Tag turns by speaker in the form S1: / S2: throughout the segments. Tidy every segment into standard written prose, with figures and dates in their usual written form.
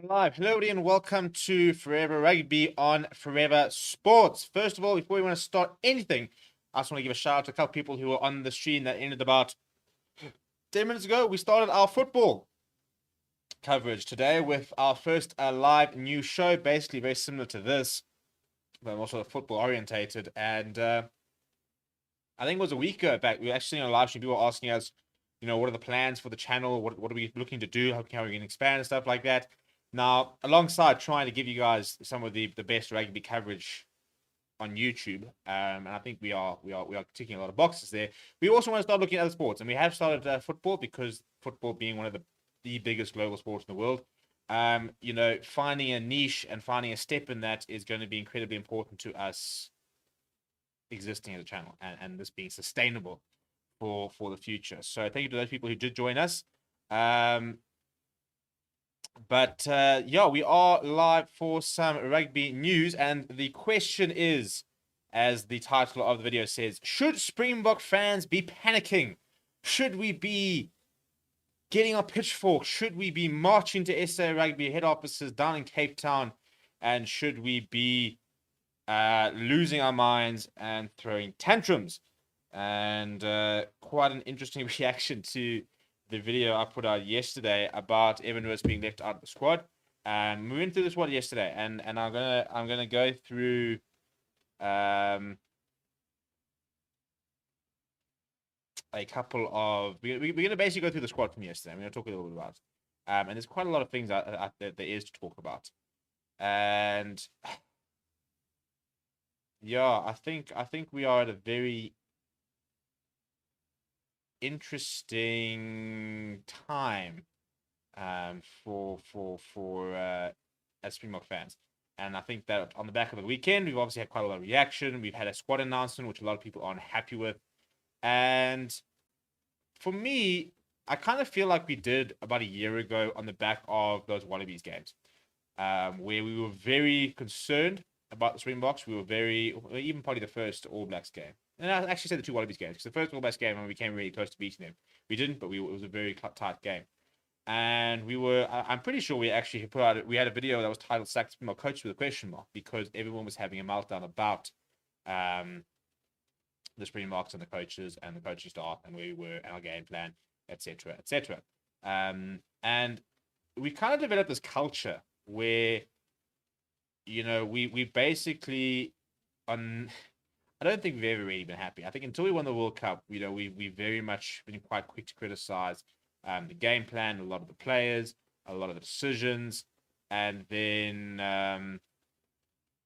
S1: Live. Hello, everybody, and welcome to Forever Rugby on Forever Sports. First of all, before we want to start anything, I just want to give a shout out to a couple people who were on the stream that ended about 10 minutes ago. We started our football coverage today with our first live new show, basically very similar to this, but also football orientated. And I think it was a week back, we were actually on a live stream. People were asking us, what are the plans for the channel? What are we looking to do? How are we going to expand and stuff like that? Now, alongside trying to give you guys some of the best rugby coverage on YouTube, and I think we are ticking a lot of boxes there. We also want to start looking at other sports, and we have started football because football being one of the biggest global sports in the world. Finding a niche and finding a step in that is going to be incredibly important to us existing as a channel and this being sustainable for the future. So thank you to those people who did join us. We are live for some rugby news, and the question is, as the title of the video says, should Springbok fans be panicking? Should we be getting our pitchforks? Should we be marching to SA Rugby head offices down in Cape Town? And should we be losing our minds and throwing tantrums? And quite an interesting reaction to the video I put out yesterday about Evan Lewis being left out of the squad. We went through the squad yesterday, and I'm gonna go through a couple of we're gonna basically go through the squad from yesterday. I'm gonna talk a little bit about it. And there's quite a lot of things that there is to talk about. And yeah, I think we are at a very interesting time for as Springbok fans. And I think that on the back of the weekend, we've obviously had quite a lot of reaction. We've had a squad announcement, which a lot of people aren't happy with. And for me, I kind of feel like we did about a year ago on the back of those Wallabies games, where we were very concerned about the Springboks. We were even probably the first All Blacks game. And I actually said the two Wallabies games, because the first All Blacks game, when we came really close to beating them, we didn't, but it was a very tight game. And I'm pretty sure we actually we had a video that was titled "Sack Springbok Coach" with a question mark, because everyone was having a meltdown about the Springboks and the coaches and the coaching staff and where we were and our game plan, etc., etc. And we kind of developed this culture where, we basically I don't think we've ever really been happy. I think until we won the World Cup, we very much been quite quick to criticize the game plan, a lot of the players, a lot of the decisions, and then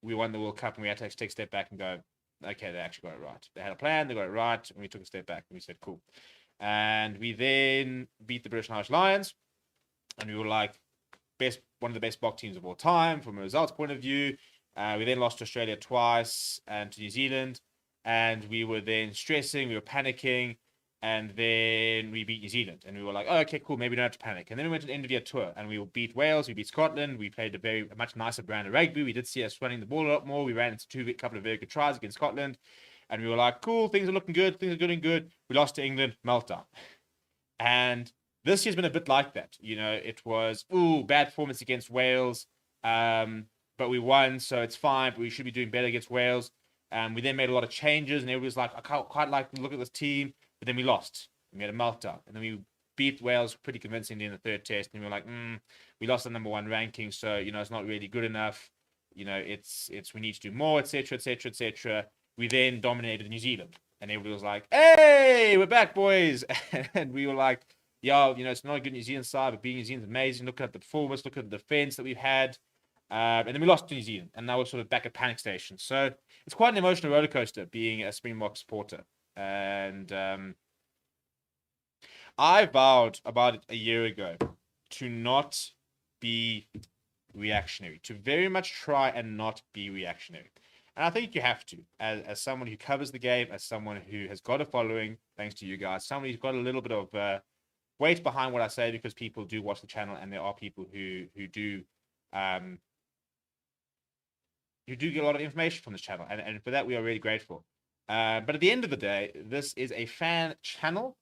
S1: we won the World Cup and we had to take a step back and go, okay, they actually got it right. They had a plan, they got it right, and we took a step back and we said, cool. And we then beat the British and Irish Lions, and we were like, one of the best block teams of all time from a results point of view. We then lost to Australia twice and to New Zealand, and we were then stressing, we were panicking, and then we beat New Zealand, and we were like, oh, okay, cool, maybe we don't have to panic. And then we went to an end-of-year tour, and we beat Wales, we beat Scotland, we played a much nicer brand of rugby. We did see us running the ball a lot more. We ran into a couple of very good tries against Scotland, and we were like, cool, things are looking good, things are good and good. We lost to England, meltdown. And this year's been a bit like that. It was, bad performance against Wales, but we won, so it's fine, but we should be doing better against Wales. We then made a lot of changes, and everybody was like, I can't quite like to look at this team, but then we lost. We had a meltdown, and then we beat Wales pretty convincingly in the third test, and we were like, we lost the number 1 ranking, so, it's not really good enough. It's we need to do more, etc., etc., etc. We then dominated New Zealand, and everybody was like, hey, we're back, boys. And we were like, yeah, it's not a good New Zealand side, but being New Zealand's amazing. Look at the performance, look at the defense that we've had. And then we lost to New Zealand, and now we're sort of back at panic station. So it's quite an emotional roller coaster being a Springbok supporter. And I vowed about a year ago to not be reactionary, to very much try and not be reactionary. And I think you have to, as someone who covers the game, as someone who has got a following, thanks to you guys, someone who's got a little bit of weight behind what I say, because people do watch the channel, and there are people who do get a lot of information from this channel, and for that we are really grateful. But at the end of the day, this is a fan channel.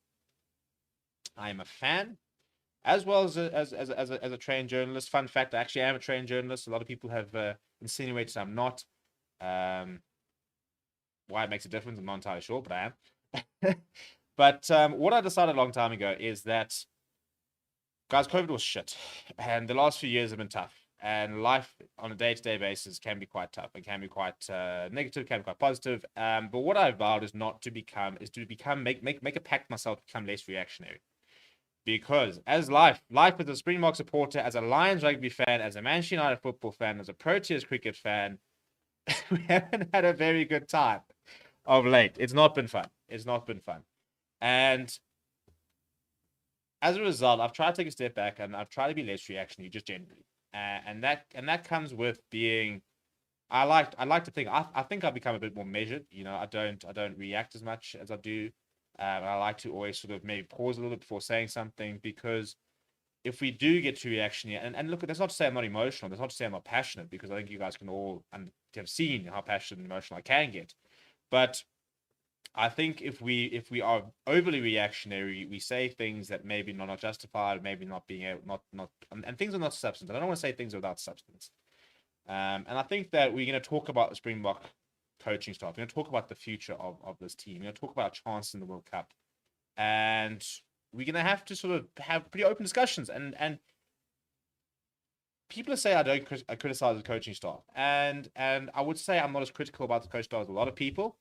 S1: I am a fan. as well as a trained journalist. Fun fact: I actually am a trained journalist. A lot of people have insinuated I'm not. Um, why it makes a difference, I'm not entirely sure, but I am. But what I decided a long time ago is that, guys, COVID was shit, and the last few years have been tough. And life on a day-to-day basis can be quite tough and can be quite negative, can be quite positive. But what I vowed is not to become, is to become, make a pact myself to become less reactionary. Because as life as a Springbok supporter, as a Lions rugby fan, as a Manchester United football fan, as a Proteas cricket fan, we haven't had a very good time of late. It's not been fun. It's not been fun. And as a result, I've tried to take a step back and I've tried to be less reactionary, just generally. And that comes with being. I like to think I think I've become a bit more measured. I don't react as much as I do. And I like to always sort of maybe pause a little bit before saying something, because if we do get too reactionary, and look, that's not to say I'm not emotional. That's not to say I'm not passionate, because I think you guys can all have seen how passionate and emotional I can get. But I think if we are overly reactionary, we say things that maybe not justified, maybe not being able, not and things are not substance. I don't want to say things without substance. And I think that we're going to talk about the Springbok coaching staff. We're going to talk about the future of this team. We're going to talk about our chance in the World Cup, and we're going to have to sort of have pretty open discussions. And people say I don't criticize the coaching staff, and I would say I'm not as critical about the coaching staff as a lot of people.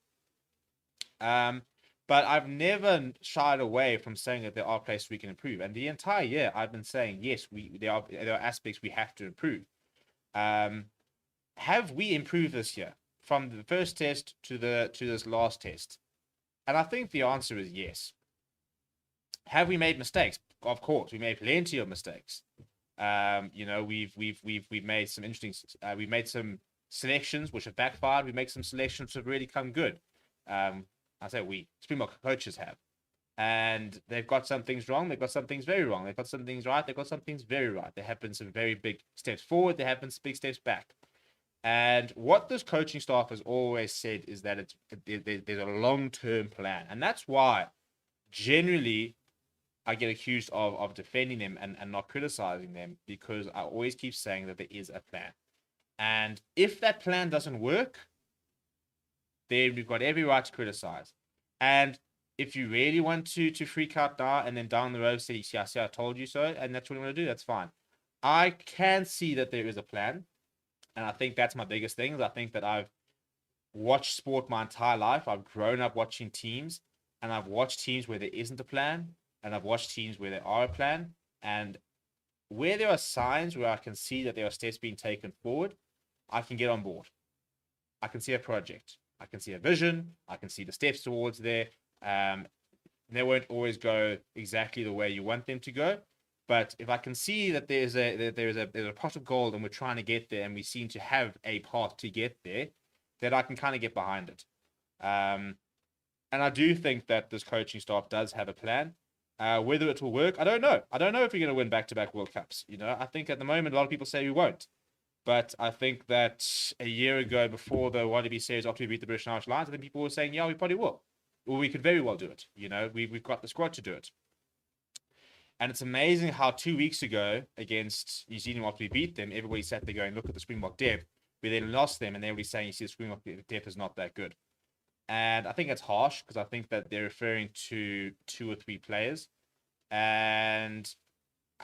S1: But I've never shied away from saying that there are places we can improve. And the entire year, I've been saying, yes, there are aspects we have to improve. Have we improved this year from the first test to this last test? And I think the answer is yes. Have we made mistakes? Of course, we made plenty of mistakes. We've made some interesting. We've made some selections which have backfired. We make some selections which have really come good. I say we, Springbok coaches have. And they've got some things wrong. They've got some things very wrong. They've got some things right. They've got some things very right. There have been some very big steps forward. There have been some big steps back. And what this coaching staff has always said is that there's a long-term plan. And that's why generally I get accused of defending them and not criticizing them, because I always keep saying that there is a plan. And if that plan doesn't work, then we've got every right to criticize. And if you really want to freak out now and then down the road say, see, I told you so, and that's what I'm going to do, that's fine. I can see that there is a plan. And I think that's my biggest thing. I think that I've watched sport my entire life. I've grown up watching teams, and I've watched teams where there isn't a plan, and I've watched teams where there are a plan. And where there are signs where I can see that there are steps being taken forward, I can get on board. I can see a project. I can see a vision. I can see the steps towards there. They won't always go exactly the way you want them to go, but if I can see that there's a pot of gold and we're trying to get there, and we seem to have a path to get there, then I can kind of get behind it. And I do think that this coaching staff does have a plan. Whether it will work, I don't know. I don't know if we're going to win back-to-back World Cups. I think at the moment a lot of people say we won't. But I think that a year ago, before the Rugby series, after we beat the British and Irish Lions, I think people were saying, yeah, we probably will. Or we could very well do it. We've got the squad to do it. And it's amazing how 2 weeks ago against New Zealand, after we beat them, everybody sat there going, look at the Springbok depth. We then lost them, and everybody's saying, you see, the Springbok depth is not that good. And I think it's harsh, because I think that they're referring to 2 or 3 players. And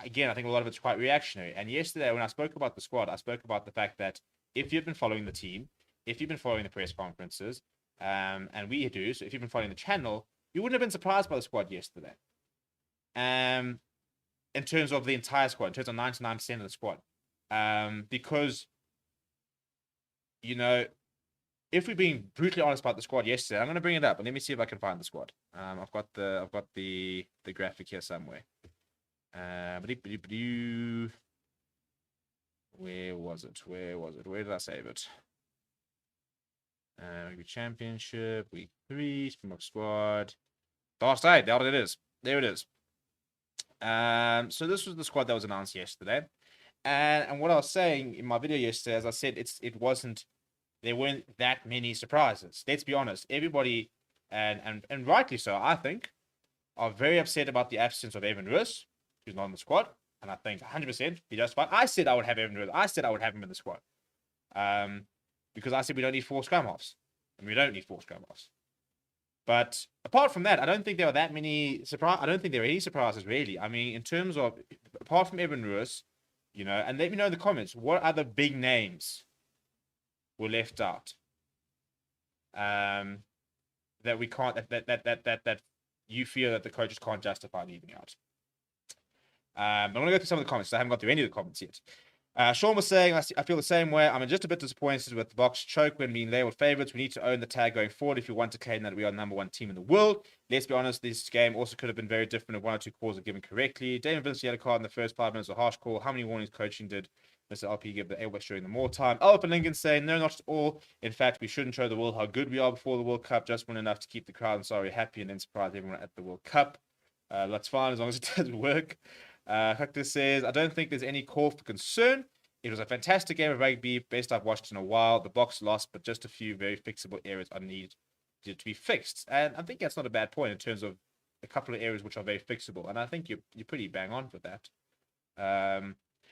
S1: again, I think a lot of it's quite reactionary. And yesterday, when I spoke about the squad, I spoke about the fact that if you've been following the team, if you've been following the press conferences, and we do, so if you've been following the channel, you wouldn't have been surprised by the squad yesterday. In terms of the entire squad, in terms of 99% of the squad. Because, if we're being brutally honest about the squad yesterday, I'm going to bring it up, and let me see if I can find the squad. I've got the graphic here somewhere. Where was it? Where did I save it? Rugby Championship, Week 3, Springbok squad. Last day, there it is. There it is. So this was the squad that was announced yesterday. And what I was saying in my video yesterday, as I said, there weren't that many surprises. Let's be honest. Everybody, and rightly so, I think, are very upset about the absence of Evan Roos. who's not in the squad. And I think 100% he does fine. I said I would have Evan Roos. I said I would have him in the squad. Because I said we don't need 4 scrum halves. And we don't need 4 scrum halves. But apart from that, I don't think there were that many surprises. I don't think there were any surprises, really. I mean, in terms of, apart from Evan Roos, and let me know in the comments, what other big names were left out? That we can't, that you feel that the coaches can't justify leaving out. I'm going to go through some of the comments. I haven't got through any of the comments yet. Sean was saying, I feel the same way. I'm just a bit disappointed with the Boks choke when being labeled favourites. We need to own the tag going forward if we want to claim that we are the #1 team in the world. Let's be honest, this game also could have been very different if 1 or 2 calls were given correctly. Damon Vincent yellow card in the first 5 minutes of harsh call. How many warnings coaching did Mr. LP give the AWS during the more time? Albert Lincoln saying, no, not at all. In fact, we shouldn't show the world how good we are before the World Cup. Just win enough to keep the crowd and sorry happy and then surprise everyone at the World Cup. That's fine as long as it doesn't work. Hector says, I don't think there's any call for concern. It was a fantastic game of rugby, best I've watched in a while. The Boks lost, but just a few very fixable areas are needed to be fixed. And I think that's not a bad point in terms of a couple of areas which are very fixable. And I think you're pretty bang on with that.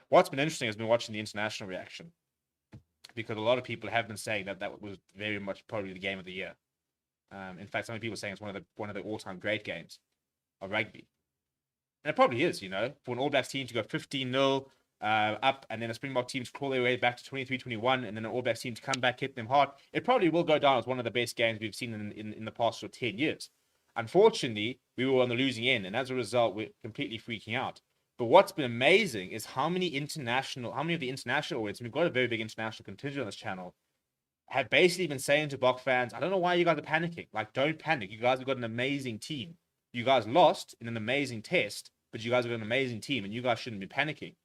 S1: What's been interesting has been watching the international reaction, because a lot of people have been saying that was very much probably the game of the year. In fact, some people are saying it's one of the all-time great games of rugby. And it probably is, for an All Blacks team to go 15-0 up, and then a Springbok team to crawl their way back to 23-21, and then an All Blacks team to come back, hit them hard. It probably will go down as one of the best games we've seen in the past 10 years. Unfortunately, we were on the losing end, and as a result, we're completely freaking out. But what's been amazing is how many of the international audience, and we've got a very big international contingent on this channel, have basically been saying to Bok fans, I don't know why you guys are panicking. Like, don't panic. You guys have got an amazing team. You guys lost in an amazing test, but you guys have got an amazing team, and you guys shouldn't be panicking.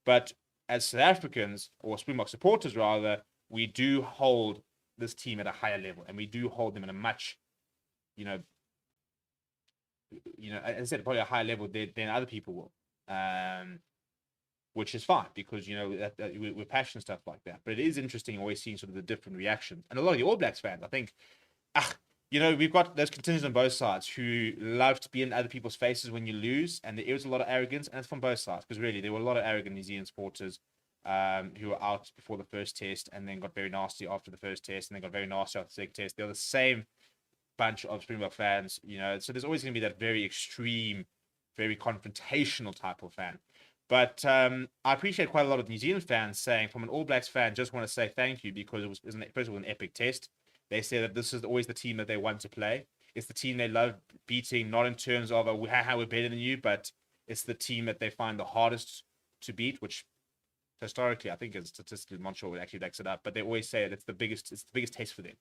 S1: But as South Africans, or Springbok supporters rather, we do hold this team at a higher level, and we do hold them at a much, as I said, probably a higher level than other people will, which is fine because we're passionate and stuff like that. But it is interesting always seeing sort of the different reactions, and a lot of the All Blacks fans, I think, we've got those contingents on both sides who love to be in other people's faces when you lose, and there is a lot of arrogance, and it's from both sides, because really there were a lot of arrogant New Zealand supporters who were out before the first test and then got very nasty after the first test and then got very nasty after the second test. They're the same bunch of Springbok fans, so there's always going to be that very extreme, very confrontational type of fan. But I appreciate quite a lot of New Zealand fans saying, from an All Blacks fan, just want to say thank you because first of all, an epic test. They say that this is always the team that they want to play. It's the team they love beating, not in terms of how we're better than you, but it's the team that they find the hardest to beat, which historically I think is statistically, I'm not sure what actually backs it up, but they always say that it's the biggest test for them.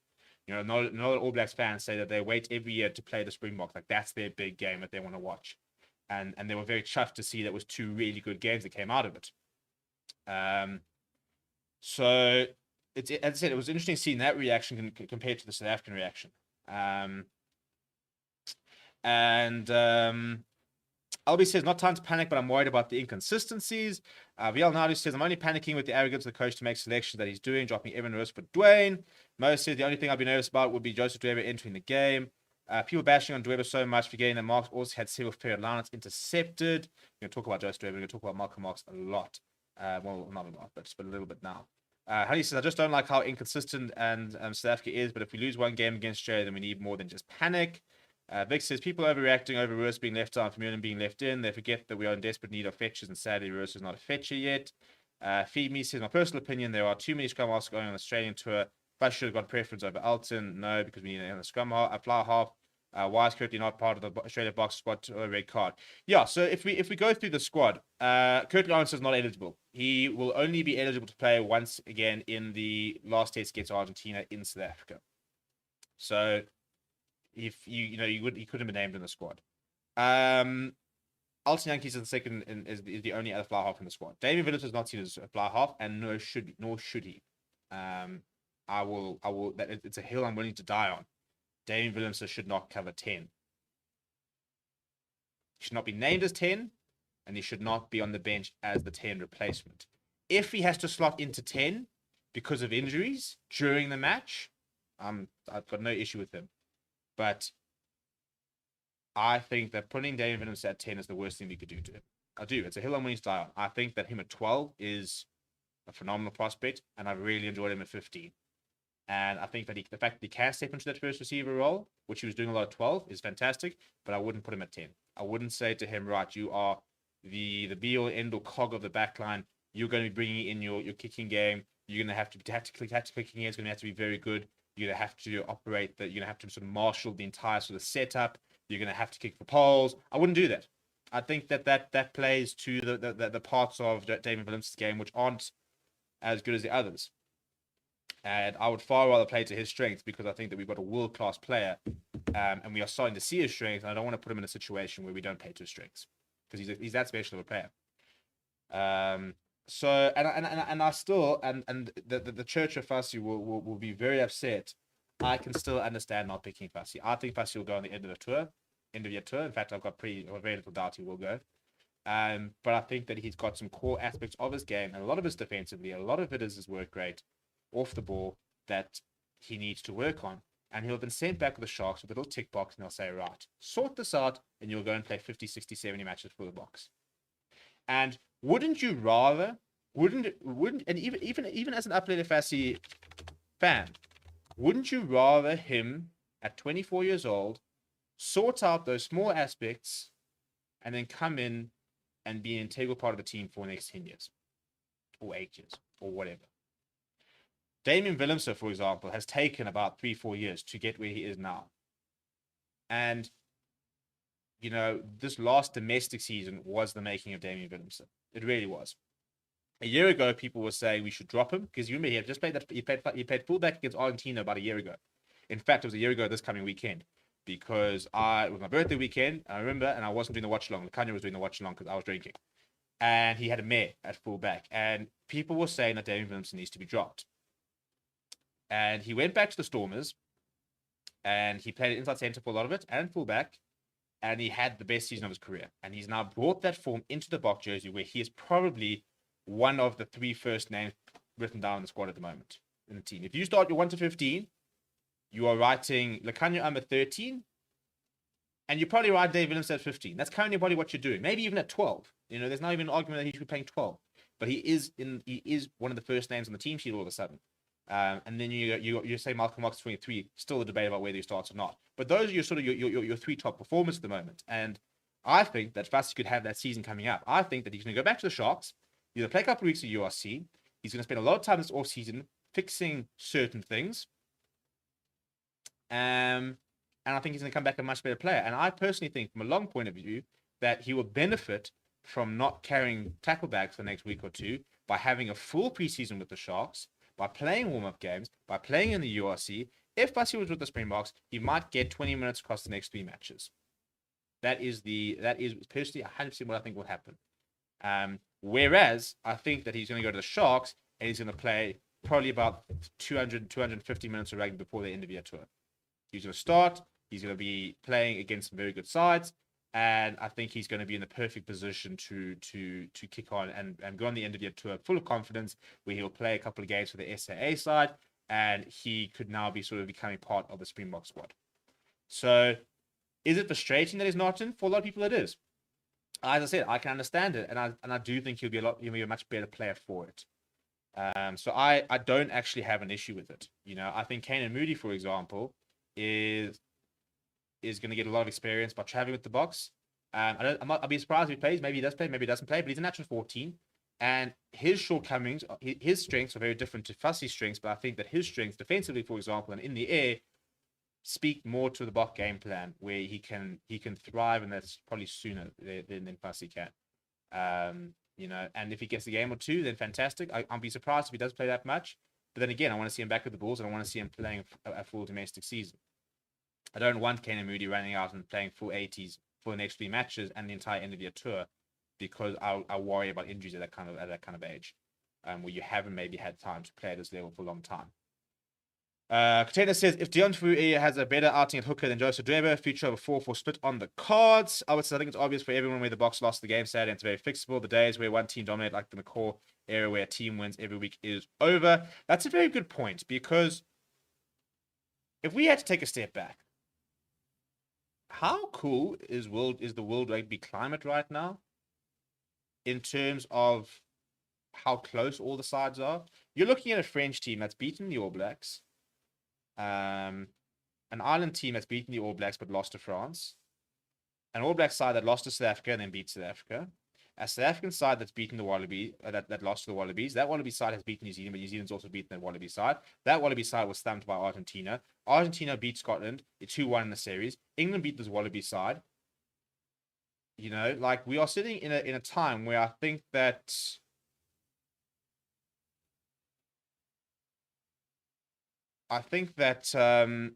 S1: Not All Blacks fans say that they wait every year to play the Springboks. Like that's their big game that they want to watch. And they were very chuffed to see that was 2 really good games that came out of it. So as I said, it was interesting seeing that reaction compared to the South African reaction. Albie says, not time to panic, but I'm worried about the inconsistencies. VL Nadu says, I'm only panicking with the arrogance of the coach to make selections that he's doing, dropping Evan Roos for Dwayne. Mo says, the only thing I'd be nervous about would be Joseph Dweba entering the game. People bashing on Dweba so much, forgetting that Marks also had several fair allowance intercepted. We're going to talk about Joseph Dweba. We're going to talk about Malcolm Marks a lot. Well, not a lot, but just a little bit now. Honey says, I just don't like how inconsistent and South Africa is, but if we lose one game against Australia, then we need more than just panic. Vic says, people overreacting over Roos being left out, Vermeulen being left in. They forget that we are in desperate need of fetchers, and sadly, Roos is not a fetcher yet. Feed Me says, my personal opinion, there are too many scrum halves going on the Australian tour. Bush should have got preference over Alton. No, because we need a scrum half, a fly half. Why is currently not part of the Australia box squad to a red card? Yeah, so if we go through the squad, Curtly Lawrence is not eligible. He will only be eligible to play once again in the last test against Argentina in South Africa. So if he couldn't have been named in the squad. Alton Yankees is the second and is the only other fly half in the squad. Damien Williams is not seen as a fly half, and nor should he. I will it's a hill I'm willing to die on. Damien Williams should not cover 10. He should not be named as 10, and he should not be on the bench as the 10 replacement. If he has to slot into 10 because of injuries during the match, I've got no issue with him. But I think that putting Damien Williams at 10 is the worst thing we could do to him. I do. It's a hill I'm willing to die on. I think that him at 12 is a phenomenal prospect, and I've really enjoyed him at 15. And I think that the fact that he can step into that first receiver role, which he was doing a lot at 12, is fantastic. But I wouldn't put him at 10. I wouldn't say to him, right, you are the be all end all cog of the back line. You're going to be bringing in your kicking game. You're going to have to be tactical kicking. It's going to have to be very good. You're going to have to operate that. You're going to have to sort of marshal the entire sort of setup. You're going to have to kick for poles. I wouldn't do that. I think that plays to the parts of David Williams' game which aren't as good as the others. And I would far rather play to his strengths because I think that we've got a world-class player and we are starting to see his strengths. And I don't want to put him in a situation where we don't play to his strengths because he's that special of a player. So I still and the Church of Fassi will be very upset. I can still understand not picking Fassi. I think Fassi will go on the end of year tour. In fact, I've got very little doubt he will go. But I think that he's got some core aspects of his game, and a lot of it's defensively, a lot of it is his work rate off the ball that he needs to work on. And he'll have been sent back with the Sharks with a little tick box, and they'll say, right, sort this out, and you'll go and play 50, 60, 70 matches for the box. And wouldn't you rather, and even as an Upleder Fassi fan, wouldn't you rather him at 24 years old sort out those small aspects and then come in and be an integral part of the team for the next 10 years or 8 years or whatever? Damien Willemse, for example, has taken about 3-4 years to get where he is now. And, you know, this last domestic season was the making of Damien Willemse. It really was. A year ago, people were saying we should drop him because you remember he had just played he played fullback against Argentina about a year ago. In fact, it was a year ago this coming weekend because it was my birthday weekend. I remember, and I wasn't doing the watch along. Kanye was doing the watch along because I was drinking, and he had a mare at fullback, and people were saying that Damien Willemse needs to be dropped. And he went back to the Stormers, and he played inside centre for a lot of it, and fullback, and he had the best season of his career. And he's now brought that form into the Bok jersey, where he is probably one of the 3 first names written down in the squad at the moment in the team. If you start your 1 to 15, you are writing Lukhanyo at 13, and you probably write Dave Willemse at 15. That's currently probably what you're doing. Maybe even at 12. You know, there's not even an argument that he should be playing 12, but he is one of the first names on the team sheet all of a sudden. And then you say Malcolm Marx 23, still a debate about whether he starts or not. But those are your sort of your 3 top performers at the moment. And I think that Fassi could have that season coming up. I think that he's going to go back to the Sharks. He's going to play a couple of weeks at URC. He's going to spend a lot of time this offseason fixing certain things. And I think he's going to come back a much better player. And I personally think, from a long point of view, that he will benefit from not carrying tackle bags for the next week or two by having a full preseason with the Sharks, by playing warm-up games, by playing in the URC. If Fassi was with the Springboks, he might get 20 minutes across the next 3 matches. That is personally 100% what I think will happen. Whereas I think that he's going to go to the Sharks and he's going to play probably about 250 minutes of rugby before the end of year tour. He's going to start. He's going to be playing against some very good sides. And I think he's going to be in the perfect position to kick on and go on the end of year tour full of confidence, where he'll play a couple of games for the SAA side, and he could now be sort of becoming part of the Springbok squad. So, is it frustrating that he's not in? For a lot of people, it is. As I said, I can understand it, and I do think he'll be a much better player for it. So I don't actually have an issue with it. You know, I think Kane and Moody, for example, is going to get a lot of experience by traveling with the Boks. I'll be surprised if he plays. Maybe he does play, maybe he doesn't play, but he's a natural 14. And his shortcomings, his strengths are very different to Fassi's strengths, but I think that his strengths, defensively, for example, and in the air, speak more to the Bok game plan, where he can thrive, and that's probably sooner than Fassi can. You know, and if he gets a game or two, then fantastic. I'll be surprised if he does play that much. But then again, I want to see him back with the Bulls, and I want to see him playing a full domestic season. I don't want Kane and Moody running out and playing full 80s for the next 3 matches and the entire end of year tour, because I worry about injuries at that kind of age, where you haven't maybe had time to play at this level for a long time. Katena says, if Dion Fourie has a better outing at hooker than Joseph Dweber, future of a 4-4 split on the cards. I think it's obvious for everyone where the Boks lost the game Saturday, and it's very fixable. The days where one team dominate, like the McCaw era where a team wins every week, is over. That's a very good point, because if we had to take a step back, how cool is the world rugby climate right now? in terms of how close all the sides are. You're looking at a French team that's beaten the All Blacks, an Ireland team that's beaten the All Blacks but lost to France, an All Black side that lost to South Africa and then beat South Africa, a South African side that's beaten the Wallaby, that lost to the Wallabies. That Wallaby side has beaten New Zealand, but New Zealand's also beaten that Wallaby side. That Wallaby side was thumped by Argentina. Argentina beat Scotland. It's 2-1 in the series. England beat this Wallaby side. You know, like we are sitting in a time where I think that that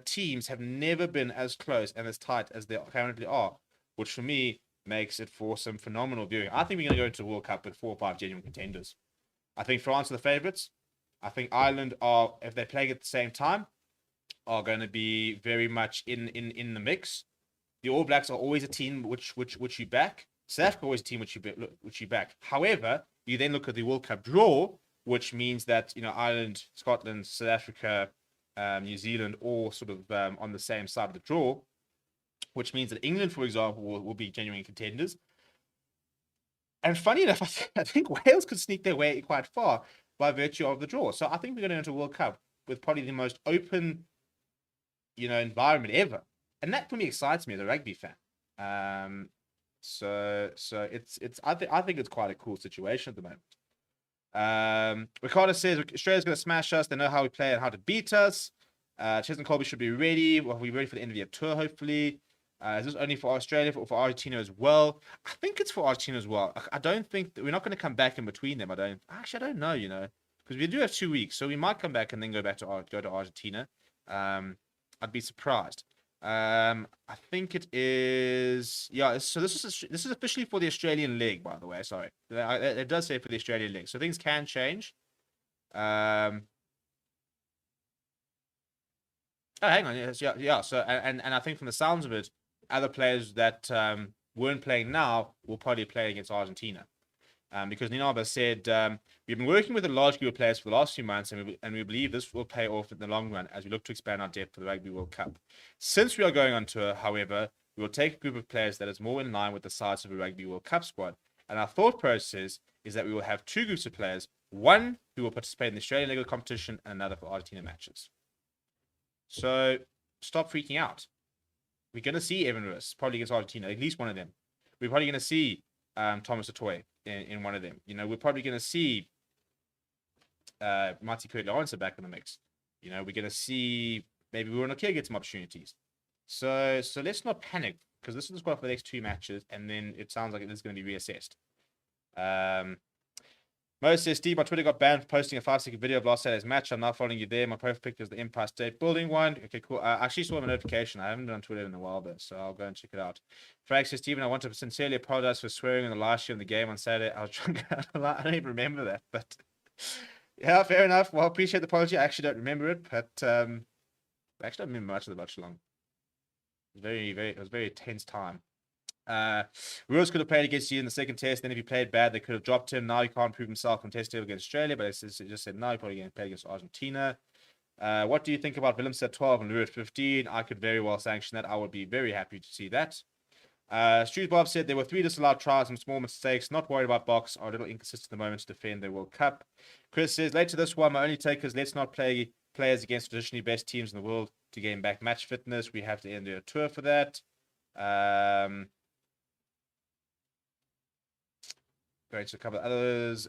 S1: teams have never been as close and as tight as they currently are, which for me makes it for some phenomenal viewing. I think we're going to go into the World Cup with 4 or 5 genuine contenders. I think France are the favourites. I think Ireland are, if they're playing at the same time, are going to be very much in the mix. The All Blacks are always a team which you back. South Africa always a team which you back. However, you then look at the World Cup draw, which means that Ireland, Scotland, South Africa, New Zealand all sort of on the same side of the draw, which means that England, for example, will be genuine contenders. And funny enough, I think Wales could sneak their way quite far by virtue of the draw. So I think we're going to enter a World Cup with probably the most open, environment ever, and that for me excites me as a rugby fan. So it's I think it's quite a cool situation at the moment. Ricardo says Australia's going to smash us. They know how we play and how to beat us. Chesney Colby should be ready. We'll be ready for the end of the year tour, hopefully. Is this only for Australia or for Argentina as well? I think it's for Argentina as well. I don't think we're not going to come back in between them. I don't know, because we do have 2 weeks, so we might come back and then go to Argentina. I'd be surprised. I think it is. Yeah. So this is officially for the Australian leg, by the way. Sorry, it does say for the Australian leg, so things can change. Oh, hang on. Yeah. So and I think from the sounds of it, other players that weren't playing now will probably play against Argentina. Because Ninaba said, we've been working with a large group of players for the last few months, and we believe this will pay off in the long run as we look to expand our depth for the Rugby World Cup. Since we are going on tour, however, we will take a group of players that is more in line with the size of a Rugby World Cup squad. And our thought process is that we will have 2 groups of players, one who will participate in the Australian leg of the competition and another for Argentina matches. So stop freaking out. We're going to see Evan Lewis probably against Argentina, at least one of them. We're probably going to see Thomas Atoy in one of them. We're probably going to see Marty Lawrence back in the mix. We're going to see maybe Ruben O'Keefe get some opportunities. So let's not panic, because this is the squad for the next 2 matches, and then it sounds like it is going to be reassessed. Mo says, Steve, my Twitter got banned for posting a 5-second video of last Saturday's match. I'm now following you there. My profile picture is the Empire State Building one. Okay, cool. I actually saw a notification. I haven't been on Twitter in a while, though, so I'll go and check it out. Frank says, Stephen, I want to sincerely apologize for swearing in the last year in the game on Saturday. I was trying to I don't even remember that, but yeah, fair enough. Well, appreciate the apology. I actually don't remember it, but I actually don't remember much of the match long. It was a very tense time. Rules could have played against you in the second test. Then if he played bad, they could have dropped him. Now he can't prove himself from test against Australia, but it just said no, he probably going to play against Argentina. What do you think about Willems at 12 and Lou at 15? I could very well sanction that. I would be very happy to see that. Stu Bob said there were 3 disallowed tries and small mistakes. Not worried about Box. Are a little inconsistent at the moment to defend their World Cup. Chris says, late to this one, my only take is let's not play players against traditionally best teams in the world to gain back match fitness. We have to end a tour for that. Going to a couple of others.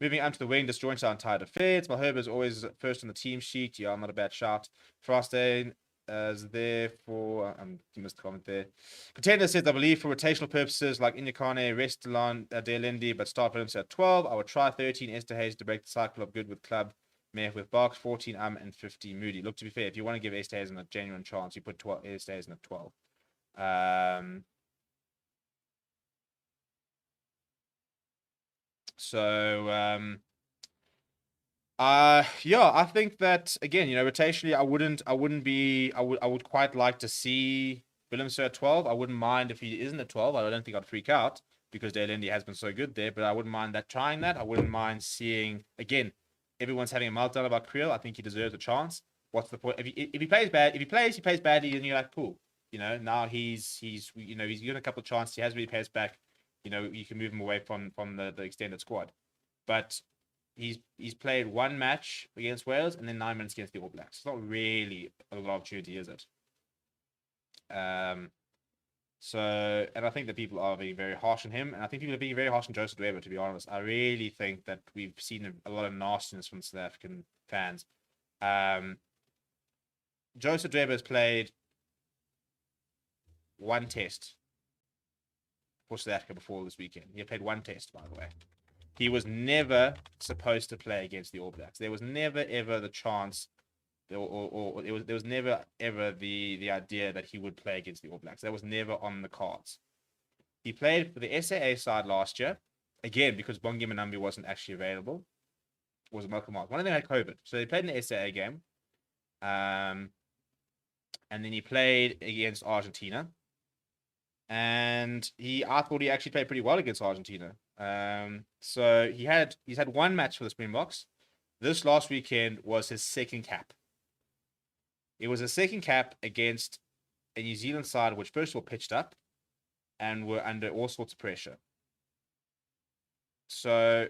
S1: Moving on to the wing, disjoints our entire defense. Malherbe is always first on the team sheet. Yeah, not a bad shot. Frostain is there for. You missed the comment there. Contender says, I believe for rotational purposes like Inyakane, Restaurant, Delendi, but start Williams at 12. I would try 13 Esterhazy to break the cycle of good with club. Meh with Box, 14 and 15 Moody. Look, to be fair, if you want to give Esterhazy a genuine chance, you put 12 Esterhazy at 12. Yeah, I think that again, rotationally, I would quite like to see Willemse at 12. I wouldn't mind if he isn't at 12. I don't think I'd freak out because Delendi has been so good there, but I wouldn't mind trying that. I wouldn't mind seeing, again, everyone's having a meltdown about Creel. I think he deserves a chance. What's the point? If he plays bad, he plays badly, and you're like, cool. Now he's given a couple of chances. He has really paid us back. You can move him away from the extended squad, but he's played one match against Wales and then 9 minutes against the All Blacks. It's not really a lot of opportunity, is it? And I think that people are being very harsh on him, and I think people are being very harsh on Joseph Weber, to be honest. I really think that we've seen a lot of nastiness from South African fans. Joseph Weber has played one test for South Africa before this weekend. He played one test, by the way. He was never supposed to play against the All Blacks. There was never, ever the chance, or there was never, ever the idea that he would play against the All Blacks. That was never on the cards. He played for the SAA side last year, again, because Bongi Manambi wasn't actually available. It was Malcolm Mark. One of them had COVID. So they played in the SAA game. And then he played against Argentina. And I thought he actually played pretty well against Argentina. So he's had one match for the Springboks. This last weekend was his second cap. It was a second cap against a New Zealand side which first of all pitched up and were under all sorts of pressure. So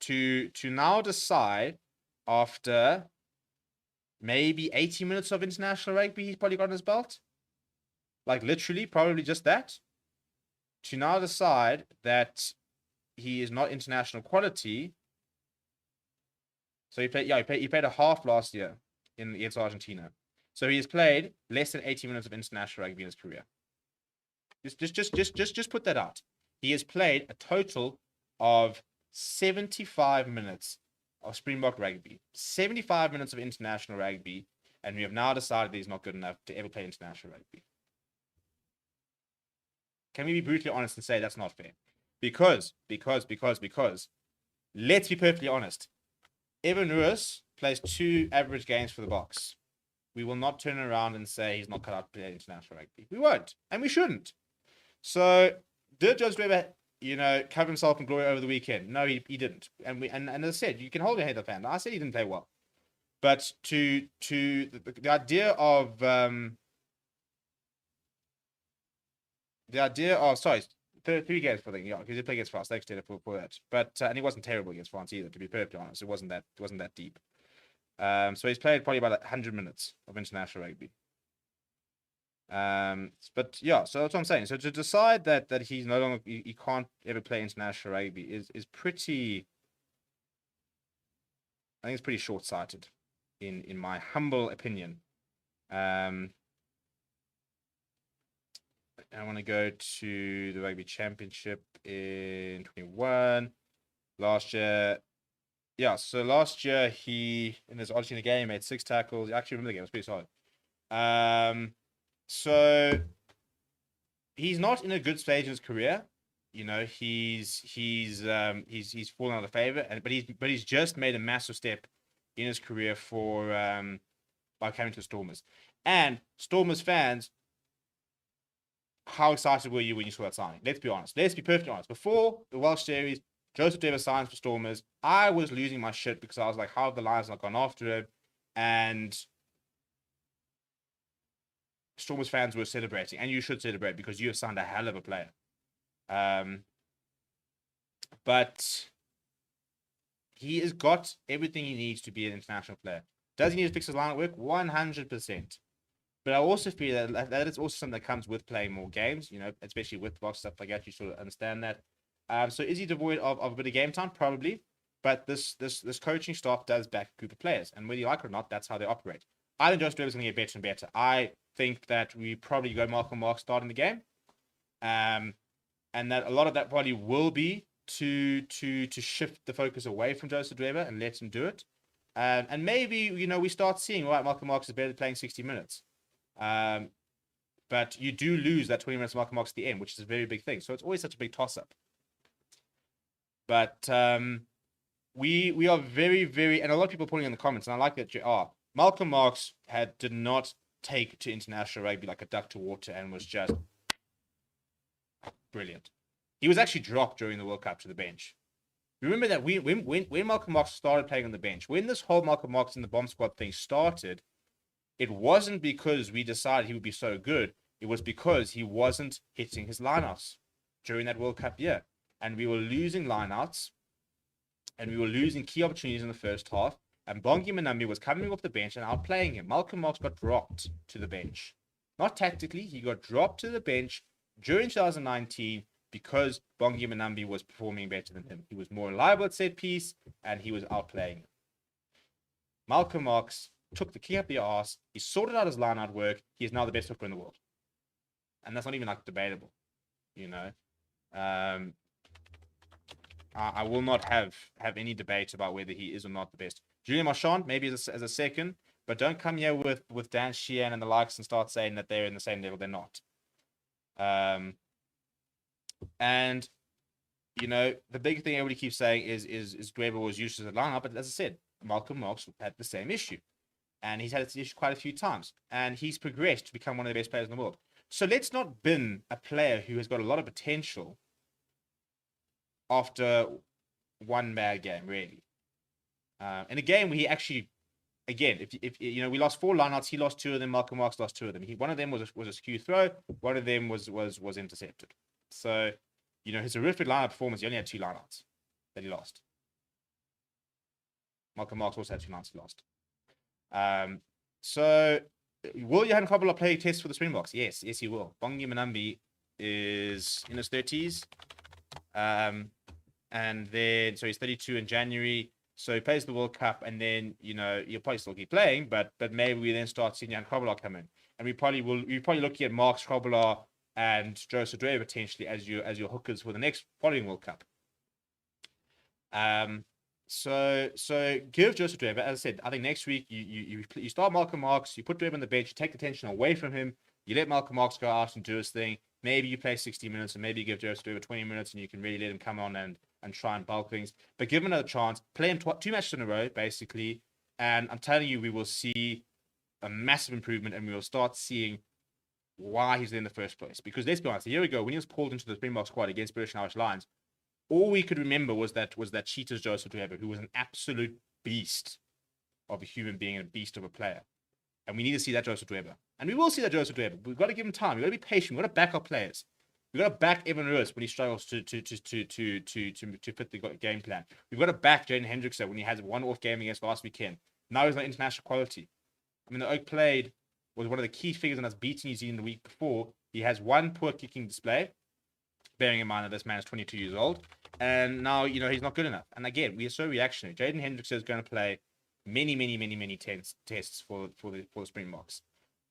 S1: to now decide after maybe 80 minutes of international rugby he's probably got on his belt, like literally probably just that, to now decide that he is not international quality. So he played a half last year against Argentina. So he has played less than 80 minutes of international rugby in his career. Just put that out. He has played a total of 75 minutes of Springbok rugby, 75 minutes of international rugby, and we have now decided that he's not good enough to ever play international rugby. Can we be brutally honest and say that's not fair? Because, let's be perfectly honest. Evan Lewis plays 2 average games for the Boks. We will not turn around and say he's not cut out to play international rugby. We won't, and we shouldn't. So, did Joseph Weber, cover himself in glory over the weekend? No, he didn't. And as I said, you can hold your head up, fan. I said he didn't play well. But to the idea of 3 games for the because he played against France. Thanks to for that. But and he wasn't terrible against France either. To be perfectly honest, it wasn't that deep. So he's played probably about 100 minutes of international rugby. But yeah, so that's what I'm saying. So to decide that he's no longer he can't ever play international rugby is pretty. I think it's pretty short-sighted, in my humble opinion. I want to go to the Rugby Championship in 21. Last year, so last year he, in his Argentina game, made 6 tackles. I actually remember the game, it was pretty solid. So he's not in a good stage in his career. He's fallen out of favor, but he's just made a massive step in his career by coming to the Stormers. And Stormers fans, how excited were you when you saw that signing? Let's be honest. Let's be perfectly honest. Before the Welsh series, Joseph Weber signs for Stormers. I was losing my shit because I was like, how have the Lions not gone after him? And Stormers fans were celebrating, and you should celebrate because you have signed a hell of a player. But he has got everything he needs to be an international player. Does he need to fix his line of work? 100%. But I also feel that it's also something that comes with playing more games, especially with box stuff like that. You sort of understand that. So is he devoid of a bit of game time? Probably. But this coaching staff does back a group of players. And whether you like it or not, that's how they operate. I think Joseph Weber's going to get better and better. I think that we probably go Malcolm Mark starting the game. And that a lot of that probably will be to shift the focus away from Joseph Weber and let him do it. And maybe, we start seeing, right, Malcolm Mark is better playing 60 minutes. But you do lose that 20 minutes of Malcolm Mark at the end, which is a very big thing. So it's always such a big toss-up. But we are very, very, and a lot of people putting in the comments, and I like that you are. Malcolm Marks did not take to international rugby like a duck to water and was just brilliant. He was actually dropped during the World Cup to the bench. Remember that when Malcolm Marks started playing on the bench, when this whole Malcolm Marks in the bomb squad thing started, It wasn't because we decided he would be so good. It was because he wasn't hitting his lineouts during that World Cup year. And we were losing lineouts and we were losing key opportunities in the first half. And Bongi Manambi was coming off the bench and outplaying him. Malcolm Marx got dropped to the bench. Not tactically, he got dropped to the bench during 2019 because Bongi Manambi was performing better than him. He was more reliable at set piece and he was outplaying him. Malcolm Marx took the key up the arse. He sorted out his line-out work. He is now the best hooker in the world. And that's not even like debatable, you know. I will not have any debate about whether he is or not the best. Julian Marchand, maybe as a second, but don't come here with Dan Sheehan and the likes and start saying that they're in the same level. They're not. And you know, the big thing everybody keeps saying is Dweba was useless at lineup, but as I said, Malcolm Marx had the same issue. And he's had this issue quite a few times. And he's progressed to become one of the best players in the world. So let's not bin a player who has got a lot of potential after one bad game, really. In a game where he actually, again, if you know, we lost 4 lineouts, he lost 2 of them, Malcolm Marx lost 2 of them. One of them was a skew throw, one of them was intercepted. So, you know, his horrific lineout performance, he only had 2 lineouts that he lost. Malcolm Marx also had 2 lineouts he lost. So will Johan Kobler play tests for the Springboks? Yes, he will. Bongi Manambi is in his 30s. And then, so he's 32 in January. So he plays the World Cup, and then, you know, he'll probably still keep playing, but maybe we then start seeing Johan Kobler come in. And we're probably looking at Marx, Kobler, and Joseph Dwyer potentially as your hookers for the next following World Cup. So give Joseph Dwyer, as I said, I think next week you start Malcolm Marx, you put Dwyer on the bench, you take the tension away from him, you let Malcolm Marx go out and do his thing. Maybe you play 60 minutes, and maybe you give Joseph Dwyer 20 minutes, and you can really let him come on and try and bulk things. But give him another chance, play him 2 matches in a row, basically, and I'm telling you, we will see a massive improvement, and we will start seeing why he's there in the first place. Because let's be honest, a year ago, when he was pulled into the Springbok squad against British and Irish Lions, all we could remember was that cheaters Joseph Dwyer, who was an absolute beast of a human being and a beast of a player. And we need to see that Joseph Dwyer. And we will see that Joseph Dwyer. We've got to give him time. We've got to be patient. We've got to back our players. We've got to back Evan Lewis when he struggles to fit the game plan. We've got to back Jaden Hendrickson when he has a one-off game against last weekend. Now he's not international quality. I mean, the Oak played was one of the key figures in us beating New Zealand the week before. He has one poor kicking display, bearing in mind that this man is 22 years old. And now, you know, he's not good enough. And again, we are so reactionary. Jaden Hendrickson is going to play many tests for the Springboks.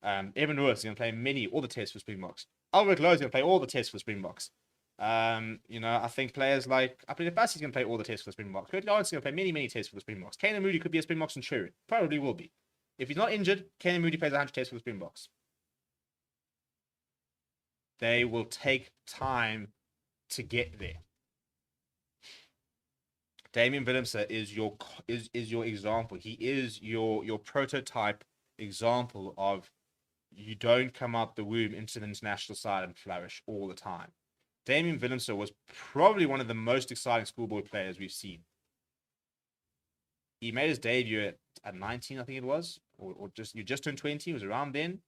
S1: Evan Lewis is going to play all the tests for Springboks. Albert Lowe is going to play all the tests for Springboks. You know, I think players like Apelin Bassi is going to play all the tests for the Springboks. Kurt Lawrence is going to play many tests for the Springboks. Kane Moody could be a Springboks Centurion. Probably will be. If he's not injured, Kane Moody plays 100 tests for the Springboks. They will take time to get there. Damian Willemse is your example. He is your prototype example of you don't come out the womb into the international side and flourish all the time. Damian Willemse was probably one of the most exciting schoolboy players we've seen. He made his debut at 19, I think it was, or just turned 20. It was around then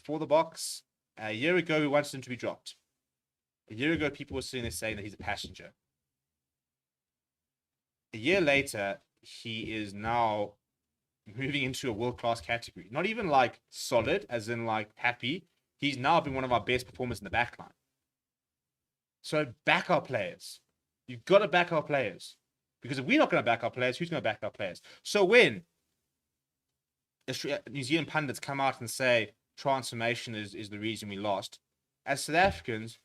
S1: for the Boks. A year ago, we wanted him to be dropped. A year ago, people were sitting there saying that he's a passenger. A year later, he is now moving into a world-class category. Not even like solid, as in like happy. He's now been one of our best performers in the backline. So back our players. You've got to back our players. Because if we're not going to back our players, who's going to back our players? So when New Zealand pundits come out and say transformation is the reason we lost, as South Africans,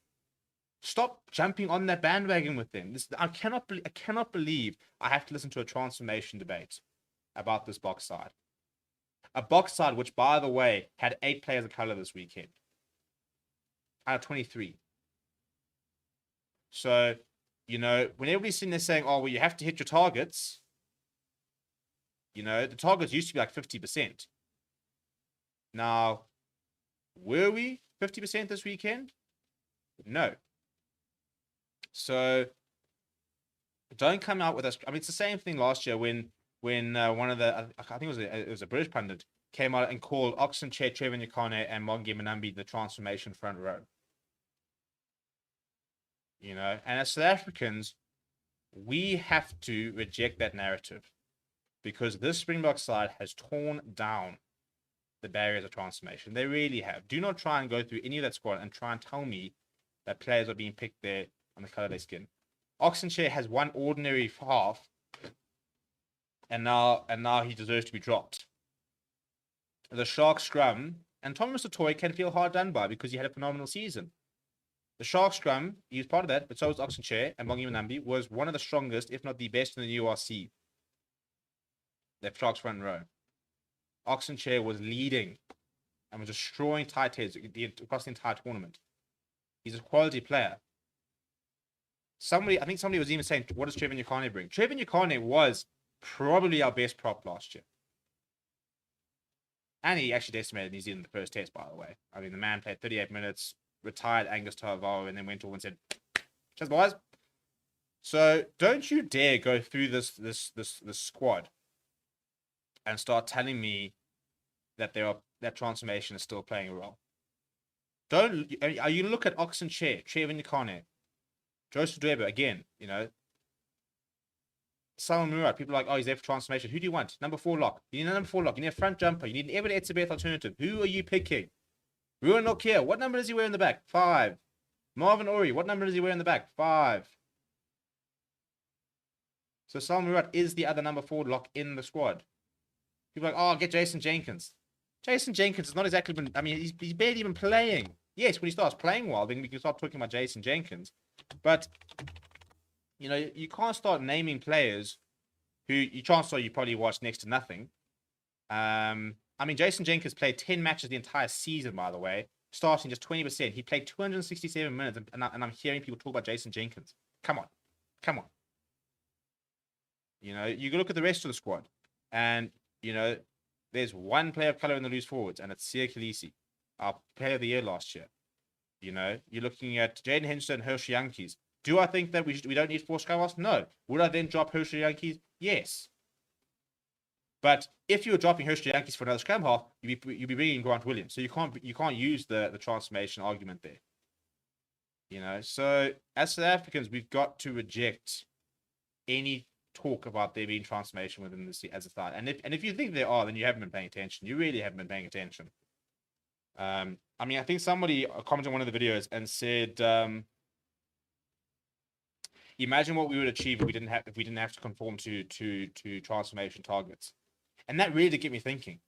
S1: stop jumping on that bandwagon with them. I cannot believe I have to listen to a transformation debate about this Boks side. A Boks side which, by the way, had 8 players of color this weekend out of 23. So, you know, when everybody's sitting there saying, oh, well, you have to hit your targets, you know, the targets used to be like 50%. Now, were we 50% this weekend? No. So don't come out with us. I mean, it's the same thing last year when one of the, I think it was a British pundit came out and called Oxenchair, Trevor Nyakane, and Mongi Manambi the transformation front row. You know, and as South Africans, we have to reject that narrative because this Springbok side has torn down the barriers of transformation. They really have. Do not try and go through any of that squad and try and tell me that players are being picked there on the color of their skin. Oxenchair has one ordinary half, and now he deserves to be dropped. The Sharks scrum, and Thomas Satoy can feel hard done by because he had a phenomenal season. The Sharks scrum, he was part of that, but so was Oxenchair, and Mongi Manambi was one of the strongest, if not the best in the URC. The Sharks front row. Oxenchair was leading and was destroying tight heads across the entire tournament. He's a quality player. I think somebody was even saying, what does Trevor Nyakane bring? Trevor Nyakane was probably our best prop last year. And he actually decimated New Zealand in the first test, by the way. I mean, the man played 38 minutes, retired Angus Taravao, and then went over and said, cheers, boys. So don't you dare go through this squad and start telling me that that transformation is still playing a role. You look at Oxenchair, Trevor Nyakane, Joseph Dweba, again, you know, Simon Murat, people are like, oh, he's there for transformation. Who do you want? Number 4 lock. You need a number 4 lock. You need a front jumper. You need an Evan Etzebeth alternative. Who are you picking? Ruan Nokia, what number does he wear in the back? 5. Marvin Ori, what number does he wear in the back? 5. So Simon Murat is the other number 4 lock in the squad. People are like, oh, get Jason Jenkins. Jason Jenkins has not exactly been, I mean, he's barely been playing. Yes, when he starts playing well, then we can start talking about Jason Jenkins. But, you know, you can't start naming players who chances are you probably watched next to nothing. I mean, Jason Jenkins played 10 matches the entire season, by the way, starting just 20%. He played 267 minutes, and I'm hearing people talk about Jason Jenkins. Come on. Come on. You know, you look at the rest of the squad, and, you know, there's one player of color in the loose forwards, and it's Sia Khaleesi, our player of the year last year. You know, you're looking at Jaden Henderson and Herschel Yankees. Do I think that we don't need 4 scrum halves? No. Would I then drop Herschel Yankees? Yes. But if you're dropping Herschel Yankees for another scrum half, you'd be bringing Grant Williams. So you can't use the transformation argument there. You know, so as South Africans, we've got to reject any talk about there being transformation within the as a side. And if you think there are, then you haven't been paying attention. You really haven't been paying attention. I mean, I think somebody commented on one of the videos and said, imagine what we would achieve if we didn't have to conform to transformation targets. And that really did get me thinking,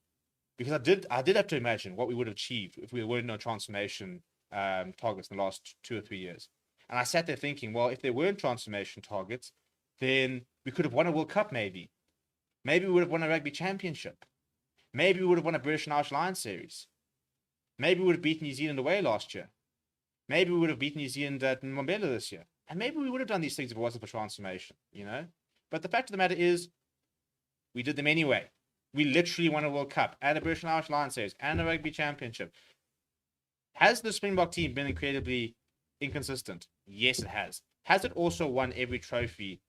S1: because I did have to imagine what we would have achieved if we weren't on transformation targets in the last 2 or 3 years. And I sat there thinking, well, if there weren't transformation targets, then we could have won a World Cup, maybe. Maybe we would have won a Rugby Championship. Maybe we would have won a British and Irish Lions series. Maybe we would have beaten New Zealand away last year. Maybe we would have beaten New Zealand at Mbombela this year. And maybe we would have done these things if it wasn't for transformation, you know? But the fact of the matter is, we did them anyway. We literally won a World Cup and a British and Irish Lions series and a Rugby Championship. Has the Springbok team been incredibly inconsistent? Yes, it has. Has it also won every trophy,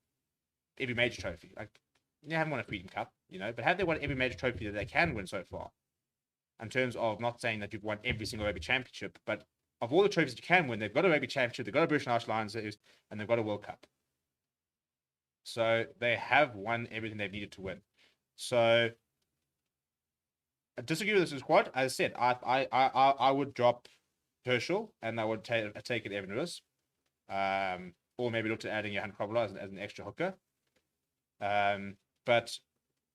S1: every major trophy? Like, they haven't won a Freedom Cup, you know, but have they won every major trophy that they can win so far? In terms of not saying that you've won every single Rugby Championship, but of all the trophies that you can win, they've got a Rugby Championship, they've got a British and Irish Lions series, and they've got a World Cup. So they have won everything they've needed to win. So I disagree with this squad. As I said, I would drop Herschel and I would take it Evan Lewis, or maybe look to adding Johan Kobler as an extra hooker. But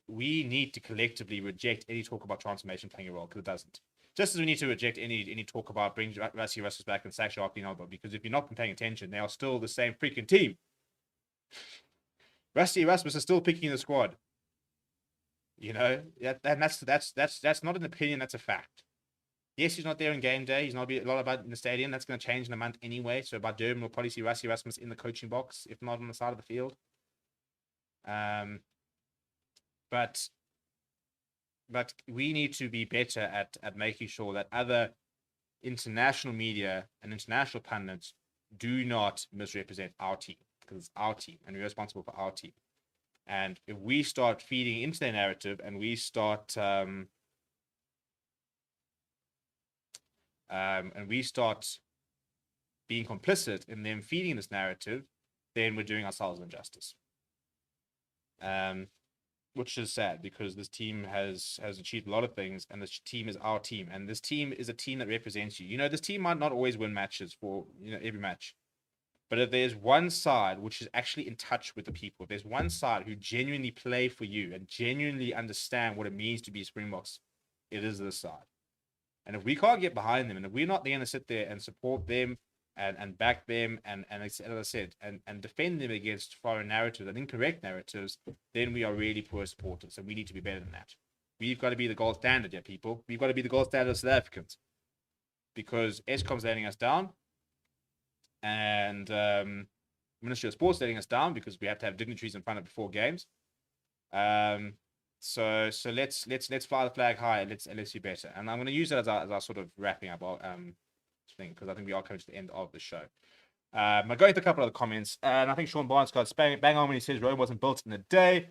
S1: we need to collectively reject any talk about transformation playing a role, because it doesn't. Just as we need to reject any talk about bringing Rassie Erasmus back and Sack Sharkey and Alba, because if you're not paying attention, they are still the same freaking team. Rassie Erasmus is still picking the squad. You know, and that's not an opinion, that's a fact. Yes, he's not there on game day. He's not a lot about in the stadium. That's going to change in a month anyway. So by Durban, we'll probably see Rassie Erasmus in the coaching box, if not on the side of the field. But we need to be better at making sure that other international media and international pundits do not misrepresent our team, because it's our team and we're responsible for our team. And if we start feeding into their narrative and we start and we start being complicit in them feeding this narrative, then we're doing ourselves injustice. Which is sad because this team has achieved a lot of things, and this team is our team, and this team is a team that represents you. You know, this team might not always win matches for, you know, every match, but if there's one side which is actually in touch with the people, if there's one side who genuinely play for you and genuinely understand what it means to be Springboks, it is this side. And if we can't get behind them, and if we're not going to sit there and support them and back them and as I said, and defend them against foreign narratives and incorrect narratives, then we are really poor supporters, and we need to be better than that. We've got to be the gold standard, yeah, people. We've got to be the gold standard of South Africans, because Eskom's letting us down, and Ministry of Sport's letting us down because we have to have dignitaries in front of before games. So let's fly the flag high. Let's be better. And I'm going to use that as our sort of wrapping up thing, because I think we are coming to the end of the show. I'm going to a couple of the comments, and I think Sean Barnes got bang on when he says Rome wasn't built in a day.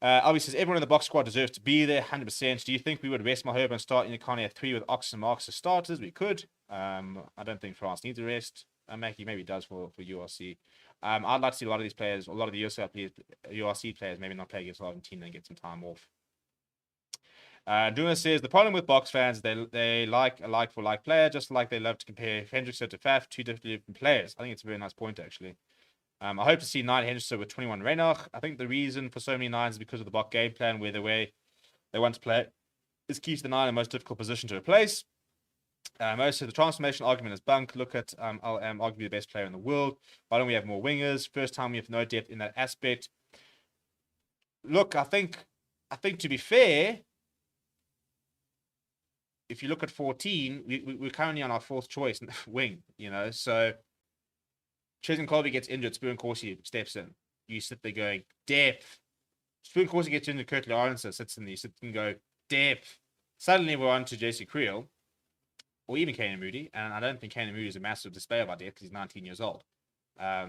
S1: Obviously, says everyone in the box squad deserves to be there, 100%. Do you think we would rest Malherbe and start Inikane at 3 with Ox and Marks as starters? We could. I don't think France needs a rest. Mackie maybe does for URC. I'd like to see a lot of these players, a lot of the URC players, maybe not play against Argentina and get some time off. Duna says the problem with box fans, they like a like for like player, just like they love to compare Hendrickson to Faf, two different players. I think it's a very nice point, actually. I hope to see 9 Hendrickson with 21 Reinach. I think the reason for so many 9s is because of the Bok game plan, where the way they want to play is keeps the 9 in the most difficult position to replace. Most of the transformation argument is bunk. Look at arguably the best player in the world. Why don't we have more wingers? First time we have no depth in that aspect. Look, I think to be fair, if you look at 14, we're currently on our 4th choice wing, you know. So Chesney Colby gets injured, Spoon Corsi steps in. You sit there going, depth. Spoon Corsi gets injured, Kurt Lawrence sits in there, you sit and go, depth. Suddenly we're on to JC Creel, or even Kane Moody, and I don't think Kane Moody is a massive display of our depth because he's 19 years old.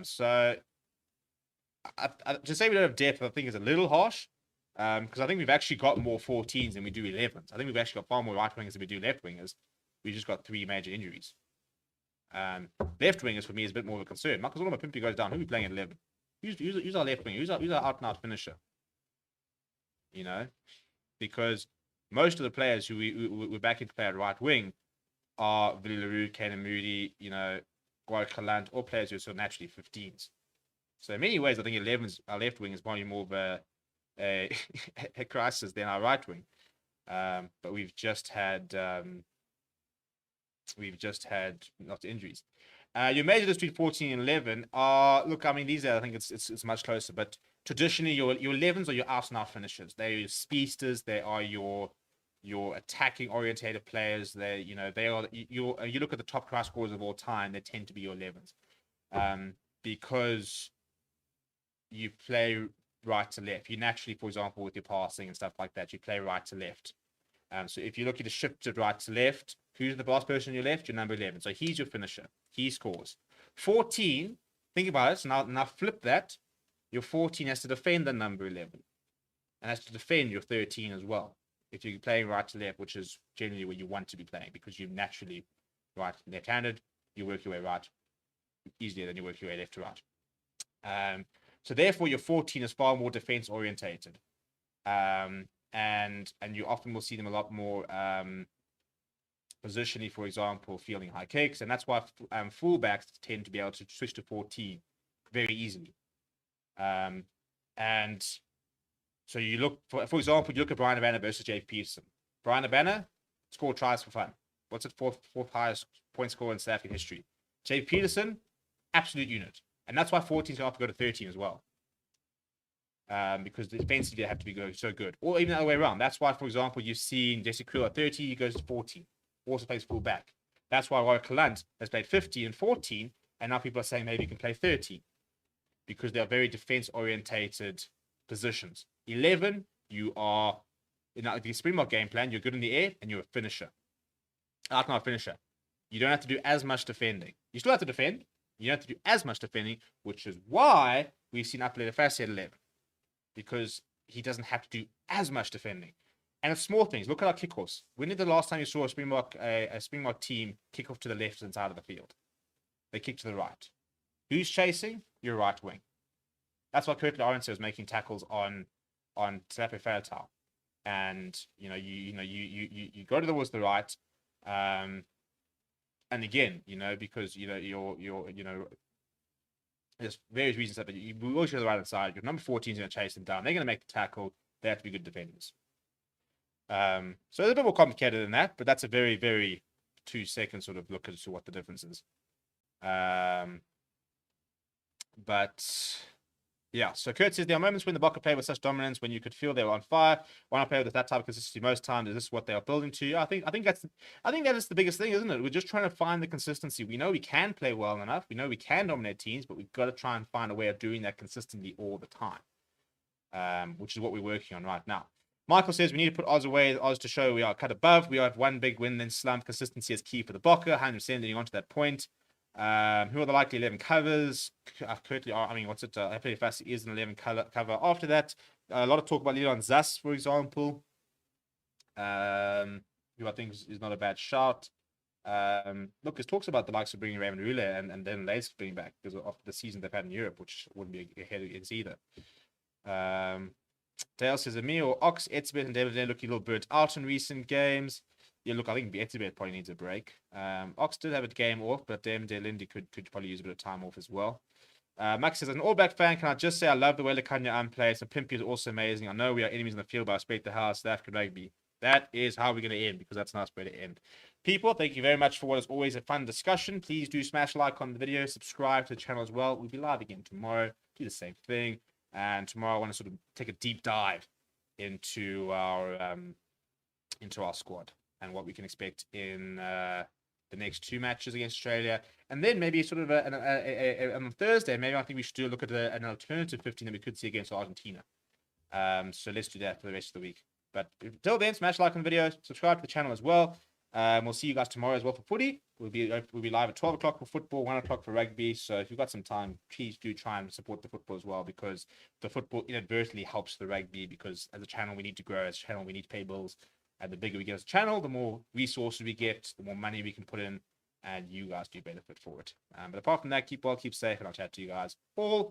S1: So to say we don't have depth, I think is a little harsh, because I think we've actually got more 14s than we do 11s. I think we've actually got far more right wingers than we do left wingers. We just got 3 major injuries. Left wingers for me is a bit more of a concern. Marcus Oloma Pimpy goes down. Who are we playing at 11? Who's our left winger? Who's our out and out finisher? You know, because most of the players who we're back into play at right wing are Willie LaRue, Kane Moody, you know, Guar Kalant, or players who are sort of naturally 15s. So in many ways, I think 11s, our left wing is probably more of a crisis than our right wing. But we've just had lots of injuries. Your major list between 14 and 11 are, look, I mean, these are, I think it's much closer, but traditionally your 11s are your out and out finishers. They're your speedsters. They are your attacking orientated players. You look at the top try scorers of all time, they tend to be your 11s. Because you play right to left. You naturally, for example, with your passing and stuff like that, you play right to left. So if you're looking to shift to right to left, who's the last person on your left? Your number 11. So he's your finisher. He scores. 14, think about it. So now flip that. Your 14 has to defend the number 11. And has to defend your 13 as well. If you're playing right to left, which is generally where you want to be playing, because you're naturally left-handed, you work your way right easier than you work your way left to right. So therefore, your 14 is far more defense orientated. And you often will see them a lot more positionally, for example, fielding high kicks, and that's why fullbacks tend to be able to switch to 14 very easily. And so you look, for example, you look at Brian Abana versus Jay Peterson. Brian Abana scored tries for fun. What's it, fourth highest point scorer in South African history? Jay Peterson, absolute unit, and that's why 14 is going to have to go to 13 as well. Because defensively they have to be so good, or even the other way around. That's why, for example, you've seen Jesse Kriel at 30, he goes to 14, also plays full back. That's why Roy Kalant has played 15 and 14, and now people are saying maybe he can play 13, because they are very defense-orientated positions. 11, you are, in the Springbok game plan, you're good in the air, and you're a finisher. Out-and-out finisher. You don't have to do as much defending. You still have to defend. You don't have to do as much defending, which is why we've seen Apelele Fassi at 11. Because he doesn't have to do as much defending. And it's small things. Look at our kickoffs. When did the last time you saw a Springbok team kick off to the left and side of the field? They kick to the right. Who's chasing? Your right wing. That's why Curtly Arendse was making tackles on Telape Fairtown. And you go towards the right. And again, because there's various reasons that you always go to the right hand side. Your number 14 is going to chase them down. They're going to make the tackle. They have to be good defenders. So it's a bit more complicated than that, but that's a very, very 2-second sort of look as to what the difference is. But yeah, so Kurt says there are moments when the Bokke play with such dominance when you could feel they were on fire. Why not play with that type of consistency most times? Is this what they are building to? I think that is the biggest thing, isn't it? We're just trying to find the consistency. We know we can play well enough. We know we can dominate teams, but we've got to try and find a way of doing that consistently all the time, which is what we're working on right now. Michael says we need to put odds away, odds to show we are cut above. We have one big win, then slump. Consistency is key for the Bokke. 100% leading on to that point. Who are the likely 11 covers? Curtly, what's it? Happily Fast is an 11 cover. After that, a lot of talk about Leon Zas, for example, who I think is not a bad shout. Look, there's talks about the likes of bringing Raymond Rule and then Lace bringing back because of the season they've had in Europe, which wouldn't be ahead against either. Dale says Emil, Ox, Etzebeth, and David looking a little burnt out in recent games. Yeah, look, I think Etzebeth probably needs a break. Ox did have a game off, but David Lindy could probably use a bit of time off as well. Max says, as an All Black fan, can I just say I love the way Lekanya plays. And Pimpy is also amazing. I know we are enemies in the field, but I respect the house, South African rugby. That is how we're going to end, because that's a nice way to end. People, thank you very much for what is always a fun discussion. Please do smash like on the video, subscribe to the channel as well. We'll be live again tomorrow. Do the same thing. And tomorrow I want to sort of take a deep dive into our squad and what we can expect in the next 2 matches against Australia. And then maybe sort of on Thursday, maybe I think we should do a look at an alternative 15 that we could see against Argentina. So let's do that for the rest of the week. But until then, smash like on the video, subscribe to the channel as well. We'll see you guys tomorrow as well for footy. We'll be live at 12 o'clock for football, 1 o'clock for rugby. So if you've got some time, please do try and support the football as well, because the football inadvertently helps the rugby, because as a channel, we need to grow. As a channel, we need to pay bills. And the bigger we get as a channel, the more resources we get, the more money we can put in, and you guys do benefit for it. But apart from that, keep well, keep safe, and I'll chat to you guys all